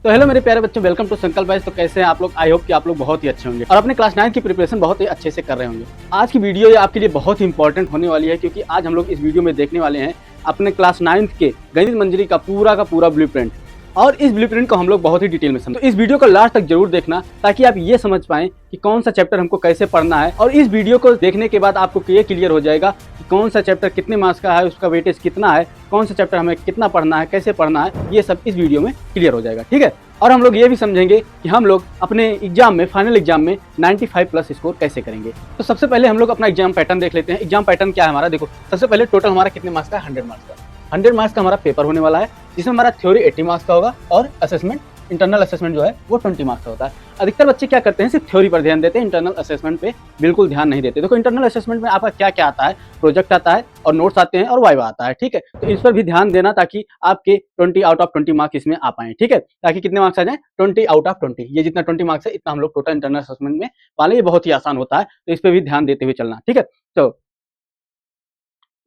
तो हेलो मेरे प्यारे बच्चों, वेलकम टू संकल्प गाइस। तो कैसे हैं आप लोग? आई होप कि आप लोग बहुत ही अच्छे होंगे और अपने क्लास 9 की प्रिपरेशन बहुत ही अच्छे से कर रहे होंगे। आज की वीडियो ये आपके लिए बहुत ही इंपॉर्टेंट होने वाली है, क्योंकि आज हम लोग इस वीडियो में देखने वाले हैं अपने क्लास 9 के गणित मंजरी का पूरा ब्लूप्रिंट। और इस ब्लूप्रिंट को हम लोग बहुत ही डिटेल में समझें। तो इस वीडियो को लास्ट तक जरूर देखना, ताकि आप ये समझ पाएं कि कौन सा चैप्टर हमको कैसे पढ़ना है। और इस वीडियो को देखने के बाद आपको ये क्लियर हो जाएगा कि कौन सा चैप्टर कितने मार्क्स का है, उसका वेटेज कितना है, कौन सा चैप्टर हमें कितना पढ़ना है, कैसे पढ़ना है, ये सब इस वीडियो में क्लियर हो जाएगा। ठीक है। और हम लोग ये भी समझेंगे कि हम लोग अपने एग्जाम में, फाइनल एग्जाम में 95 प्लस स्कोर कैसे करेंगे। तो सबसे पहले हम लोग अपना एग्जाम पैटर्न देख लेते हैं। एग्जाम पैटर्न क्या है हमारा? देखो, सबसे पहले टोटल हमारा कितने मार्क्स का है? 100 मार्क्स का। 100 मार्क्स का हमारा पेपर होने वाला है, जिसमें हमारा थ्योरी 80 मार्क्स का होगा और असेसमेंट, इंटरनल असेसमेंट जो है वो 20 मार्क्स का होता है। अधिकतर बच्चे क्या करते हैं, सिर्फ थ्योरी पर ध्यान देते हैं, इंटरनल असेसमेंट पे बिल्कुल ध्यान नहीं देते। देखो, इंटरनल असेसमेंट में आपका क्या क्या आता है? प्रोजेक्ट आता है और नोट्स आते हैं और वाइवा आता है। ठीक है। तो इस पर भी ध्यान देना, ताकि आपके 20 आउट ऑफ 20 मार्क्स इसमें आ पाए। ठीक है। ताकि कितने मार्क्स आ जाए? 20 आउट ऑफ 20। ये जितना 20 मार्क्स है, इतना हम लोग टोटल इंटरनल असेसमेंट में पाले। ये बहुत ही आसान होता है, तो इस पर भी ध्यान देते हुए चलना। ठीक है। तो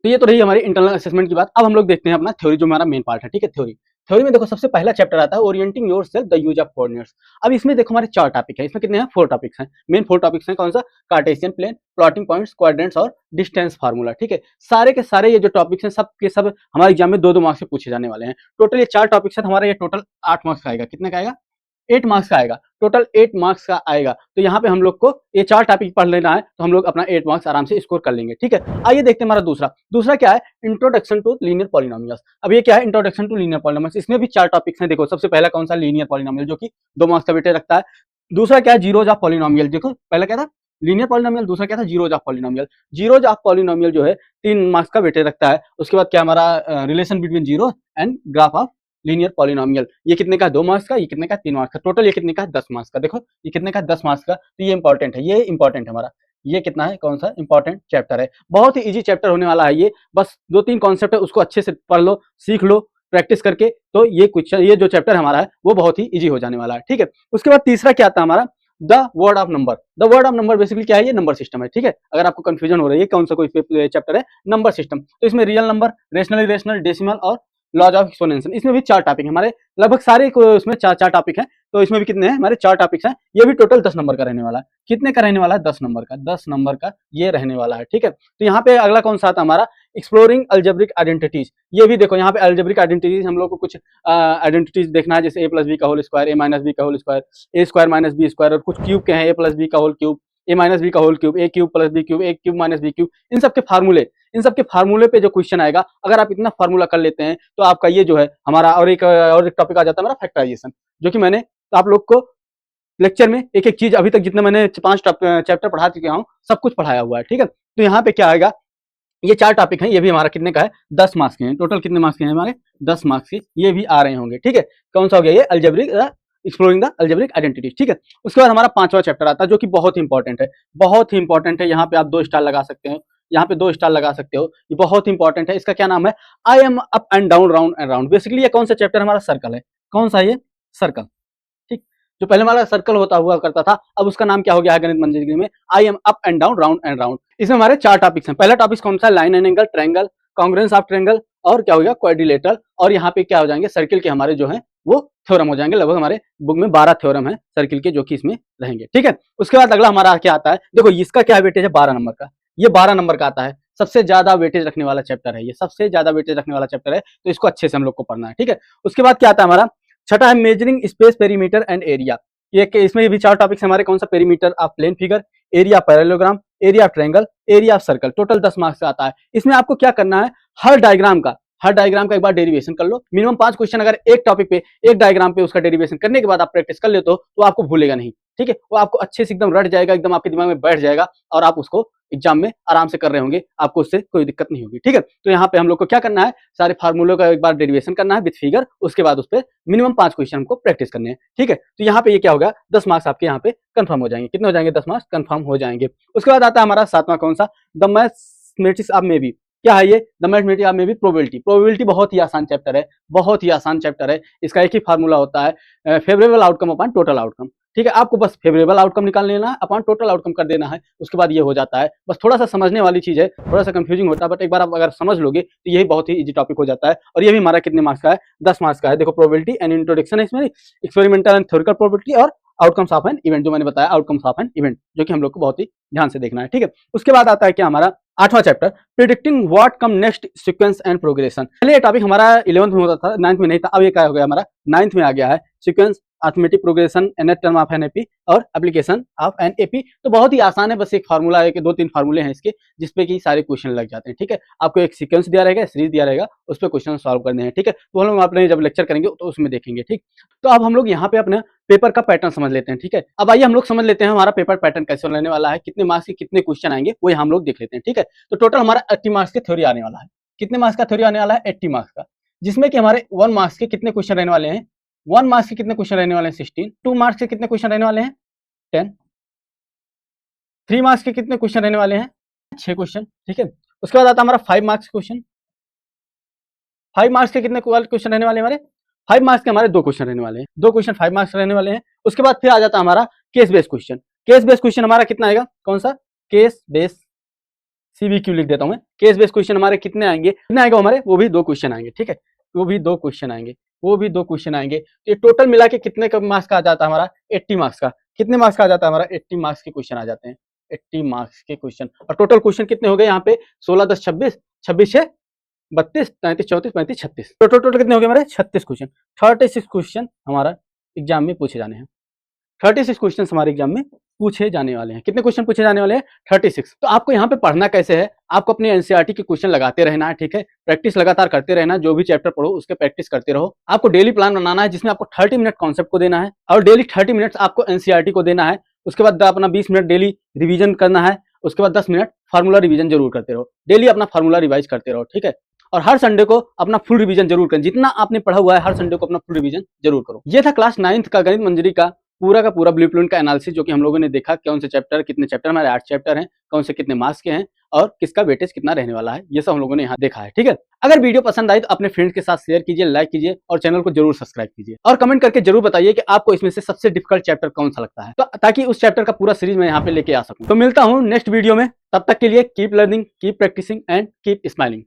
ये तो रही हमारी इंटरनल असेसमेंट की बात। अब हम लोग देखते हैं अपना थ्योरी, जो हमारा मेन पार्ट है। ठीक है। थ्योरी में देखो, सबसे पहला चैप्टर आता है orienting yourself the use of coordinates. अब इसमें देखो हमारे 4 टॉपिक है। इसमें कितने हैं? 4 टॉपिक्स हैं। मेन 4 टॉपिक्स हैं। कौन सा? Cartesian plane, plotting points, quadrants और डिस्टेंस फार्मूला। ठीक है। सारे के सारे ये जो टॉपिक्स हैं, सब के सब हमारे एग्जाम में 2-2 मार्क्स से पूछे जाने वाले हैं। टोटल ये 4 टॉपिक्स है, हमारा ये टोटल 8 मार्क्स का आएगा। कितने का आएगा? 8 मार्क्स का आएगा। टोटल 8 मार्क्स का आएगा। तो यहाँ पे हम लोग को ये 4 टॉपिक पढ़ लेना है, तो हम लोग अपना 8 मार्क्स आराम से स्कोर कर लेंगे। ठीक है। आइए देखते हैं हमारा दूसरा क्या है? Introduction to linear polynomials. अब ये क्या है? Introduction to linear polynomials. इसमें भी 4 टॉपिक्स हैं। देखो, सबसे पहला कौन सा? लीनियर पॉलिनोमियल, जो कि 2 मार्क्स का वेटेज रखता है। दूसरा क्या है? Zeros of polynomial. देखो, पहला क्या था? Linear polynomial. दूसरा क्या था? Zeros of polynomial. Zeros of polynomial जो है 3 मार्क्स का वेटेज रखता है। उसके बाद क्या हमारा? Relation between zero and graph of linear polynomial. ये कितने का? 2 मार्क्स का। ये कितने का? 3 मार्क्स का। टोटल ये कितने का? 10 मार्क्स का। देखो, ये कितने का? 10 मार्क्स का। तो ये इंपॉर्टेंट है, ये इंपॉर्टेंट है हमारा। ये कितना है? कौन सा? इंपॉर्टेंट चैप्टर है। बहुत ही इजी चैप्टर होने वाला है ये। बस 2-3 कॉन्सेप्ट है, उसको अच्छे से पढ़ लो, सीख लो, प्रैक्टिस करके। तो ये जो चैप्टर हमारा है वो बहुत ही इजी हो जाने वाला है। ठीक है। उसके बाद तीसरा क्या आता है हमारा? The word of number. The word of number basically क्या है? ये नंबर सिस्टम है। ठीक है। अगर आपको कंफ्यूजन हो रही है कौन सा कोई चैप्टर है, नंबर सिस्टम, तो इसमें real number, rational, irrational, decimal और लॉज ऑफ एक्सपोनेंशियल, इसमें भी 4 टॉपिक है हमारे। लगभग सारे इसमें 4 टॉपिक हैं। तो इसमें भी कितने हैं? हमारे 4 टॉपिक्स हैं। ये भी टोटल 10 नंबर का रहने वाला है। कितने का रहने वाला है? 10 नंबर का। 10 नंबर का ये रहने वाला है। ठीक है। तो यहाँ पे अगला कौन सा आता है हमारा? Exploring algebraic identities. ये भी देखो, यहाँ पे अलजेब्रिक आइडेंटिटीज हम लोग को कुछ आइडेंटिटीज देखना है, जैसे a प्लस बी का whole square, a minus B का whole square, A square minus B square, और कुछ क्यूब के हैं, a प्लस बी का whole cube, A minus B का whole cube, A cube plus B cube, A cube minus B cube. इन सब के फार्मूले पे जो क्वेश्चन आएगा, अगर आप इतना फार्मूला कर लेते हैं, तो आपका ये जो है हमारा, और एक टॉपिक आ जाता है हमारा फैक्टराइजेशन, जो कि मैंने आप लोग को लेक्चर में एक एक चीज, अभी तक जितने मैंने 5 चैप्टर पढ़ा चुका हूँ, सब कुछ पढ़ाया हुआ है। ठीक है। तो यहाँ पे क्या आएगा? ये 4 टॉपिक हैं। ये भी हमारा कितने का है? 10 मार्क्स के हैं। टोटल कितने मार्क्स के हैं हमारे? 10 मार्क्स के ये भी आ रहे होंगे। ठीक है। कौन सा हो गया? ये algebraic, exploring the algebraic identity. ठीक है। उसके बाद हमारा 5वां चैप्टर आता है, जो कि बहुत ही इंपॉर्टेंट है। बहुत ही इंपॉर्टेंट है। यहाँ पे आप 2 स्टार लगा सकते हो, यहाँ पे 2 स्टार लगा सकते हो। ये बहुत इंपॉर्टेंट है। इसका क्या नाम है? आई am up and down, round and round. Basically ये कौन सा चैप्टर? हमारा सर्कल है। कौन सा? ये सर्कल। ठीक। जो पहले हमारा सर्कल होता हुआ करता था, अब उसका नाम क्या हो गया है गणित मंजरी में? I am up and down, round and round. इसमें हमारे 4 टॉपिक्स हैं। पहला टॉपिक कौन सा? Line and angle, triangle, congruence of triangle, और क्या हो गया? क्वाड्रिलेटरल। और यहाँ पे क्या हो जाएंगे? सर्किल के हमारे जो है वो थ्योरम हो जाएंगे। लगभग हमारे बुक में 12 थ्योरम है सर्किल के, जो कि इसमें रहेंगे। ठीक है। उसके बाद अगला हमारा क्या आता है? देखो, इसका क्या वेटेज है? 12 नंबर का। ये 12 नंबर का आता है। सबसे ज्यादा वेटेज रखने वाला चैप्टर है ये, सबसे ज्यादा वेटेज रखने वाला चैप्टर है। तो इसको अच्छे से हम लोग को पढ़ना है। ठीक है। उसके बाद क्या आता है हमारा? छठा है measuring space, perimeter and area. ये इसमें भी 4 टॉपिक्स हमारे। कौन सा? Perimeter of plane figure, area parallelogram, area of triangle, area of circle. Total 10 marks का आता है। इसमें आपको क्या करना है? हर डायग्राम का एक बार डेरिवेशन कर लो। मिनिमम 5 क्वेश्चन अगर एक टॉपिक पे, एक डायग्राम पे उसका डेरिवेशन करने के बाद आप प्रैक्टिस कर लेते हो, तो आपको भूलेगा नहीं। ठीक है। वो आपको अच्छे से एकदम रट जाएगा, एकदम आपके दिमाग में बैठ जाएगा, और आप उसको एग्जाम में आराम से कर रहे होंगे। आपको उससे कोई दिक्कत नहीं होगी। ठीक है। तो यहाँ पे हम लोग को क्या करना है? सारे फार्मूलों का एक बार डेरिवेशन करना है विद फिगर। उसके बाद उस पर मिनिमम 5 क्वेश्चन हमको प्रैक्टिस करने हैं। ठीक है। तो यहाँ पे ये क्या होगा? 10 मार्क्स आपके यहाँ पे कंफर्म हो जाएंगे। कितने हो जाएंगे? 10 मार्क्स कंफर्म हो जाएंगे। उसके बाद आता है हमारा 7वां। कौन सा? The mathematics of may be. क्या है ये? The mathematics of may be probability. Probability बहुत ही आसान चैप्टर है, बहुत ही आसान चैप्टर है। इसका एक ही फार्मूला होता है, favourable outcome upon total outcome. ठीक है, आपको बस फेवरेबल आउटकम निकाल लेना है, अपॉन टोटल आउटकम कर देना है, उसके बाद ये हो जाता है। बस थोड़ा सा समझने वाली चीज है, थोड़ा सा कंफ्यूजिंग होता है, बट एक बार आप अगर समझ लोगे तो यही बहुत ही इजी टॉपिक हो जाता है। और ये भी हमारा कितने मार्क्स का है, 10 मार्क्स का है। देखो प्रोबेबिलिटी एंड इंट्रोडक्शन है इसमें, एक्सपेरिमेंटल एंड थ्योरिटिकल प्रोबेबिलिटी और आउटकम्स ऑफ एन इवेंट, जो मैंने बताया आउटकम्स ऑफ एन इवेंट, जो कि हम लोग को बहुत ही ध्यान से देखना है। ठीक है, उसके बाद आता है क्या हमारा 8वां chapter, predicting what come next, sequence and progression. पहले ये टॉपिक हमारा 11th में होता था, 9th में नहीं था, अब ये क्या हो गया हमारा 9th में आ गया है, sequence, arithmetic progression, nth term of an AP और एप्लीकेशन ऑफ एन एपी। तो बहुत ही आसान है, बस एक फार्मूला है कि 2-3 फार्मूले हैं इसके, जिसपे कि सारे क्वेश्चन लग जाते हैं। ठीक है, आपको एक सीक्वेंस दिया रहेगा, सीरीज दिया रहेगा, उस पर क्वेश्चन सॉल्व करने हैं। ठीक है, तो हम लोग अपने जब लेक्चर करेंगे तो उसमें देखेंगे। ठीक, तो अब हम लोग यहाँ पे अपने पेपर का पैटर्न समझ लेते हैं। ठीक है, अब आइए हम लोग समझ लेते हैं हमारा पेपर पैटर्न कैसे रहने वाला है, कितने मार्क्स के कितने क्वेश्चन आएंगे वो हम लोग देख लेते हैं। ठीक है, तो टोटल हमारा 80 मार्क्स की थ्योरी आने वाला है। कितने मार्क्स का थ्योरी आने वाला है, 80 मार्क्स का, जिसमें कि हमारे 1 मार्क्स के कितने क्वेश्चन रहने वाले हैं, 1 मार्क्स के कितने क्वेश्चन रहने वाले हैं, 16, 2 मार्क्स के कितने क्वेश्चन रहने वाले हैं, 10, 3 मार्क्स के कितने क्वेश्चन रहने वाले हैं, 6 क्वेश्चन। ठीक है, उसके बाद आता है हमारा 5 मार्क्स क्वेश्चन, 5 मार्क्स के कितने क्वेश्चन रहने वाले हैं हमारे, 5 मार्क्स के हमारे 2 क्वेश्चन रहने वाले हैं, 2 क्वेश्चन 5 मार्क्स रहने वाले हैं। उसके बाद फिर आ जाता है हमारा case based question. Case based question हमारा कितना आएगा, कौन सा, केस बेस्ड, सीबीक्यू लिख देता हूं मैं, केस बेस्ड क्वेश्चन हमारे कितने आएंगे, कितने आएगा हमारे, वो भी 2 क्वेश्चन आएंगे। ठीक है, वो भी 2 क्वेश्चन आएंगे, वो भी 2 क्वेश्चन आएंगे। तो ये टोटल मिला के कितने का मार्क्स का आ जाता है हमारा, 80 मार्क्स का। कितने मार्क्स का आ जाता है हमारा, 80 मार्क्स के क्वेश्चन आ जाते हैं, 80 मार्क्स के क्वेश्चन। और टोटल क्वेश्चन कितने हो गए यहाँ पे, 16 10 26, 26 6 32, 33 34 35 36, टोटल कितने हो गए हमारे, 36 क्वेश्चन। 36 क्वेश्चन हमारा एग्जाम में पूछे जाने हैं, 36 क्वेश्चन हमारे एग्जाम में पूछे जाने वाले हैं। कितने क्वेश्चन पूछे जाने वाले हैं, 36। तो आपको यहाँ पे पढ़ना कैसे है, आपको अपने एनसीईआरटी के क्वेश्चन लगाते रहना है। ठीक है, प्रैक्टिस लगातार करते रहना, जो भी चैप्टर पढ़ो उसके प्रैक्टिस करते रहो। आपको डेली प्लान बनाना है, जिसमें आपको 30 मिनट कॉन्सेप्ट को देना है और डेली 30 मिनट्स आपको एनसीईआरटी को देना है। उसके बाद अपना 20 मिनट डेली रिवीजन करना है, उसके बाद 10 मिनट फार्मूला रिवीजन जरूर करते रहो, डेली अपना फार्मूला रिवाइज करते रहो। ठीक है, और हर संडे को अपना फुल रिवीजन जरूर करें, जितना आपने पढ़ा हुआ है हर संडे को अपना फुल रिवीजन जरूर करो। ये था क्लास 9th का गणित मंजरी का पूरा ब्लूप्रिंट का एनालिसिस, जो कि हम लोगों ने देखा कौन से चैप्टर, कितने चैप्टर, हमारे 8 चैप्टर हैं, कौन से कितने मार्क्स के हैं और किसका वेटेज कितना रहने वाला है, ये सब हम लोगों ने यहाँ देखा है। ठीक है, अगर वीडियो पसंद आई तो अपने फ्रेंड्स के साथ शेयर कीजिए, लाइक कीजिए और चैनल को जरूर सब्सक्राइब कीजिए और कमेंट करके जरूर बताइए कि आपको इसमें से सबसे डिफिकल्ट चैप्टर कौन सा लगता है, तो ताकि उस चैप्टर का पूरा सीरीज मैं यहाँ पे लेके आ सकूँ। तो मिलता हूँ नेक्स्ट वीडियो में, तब तक के लिए keep learning, keep practising and keep smiling.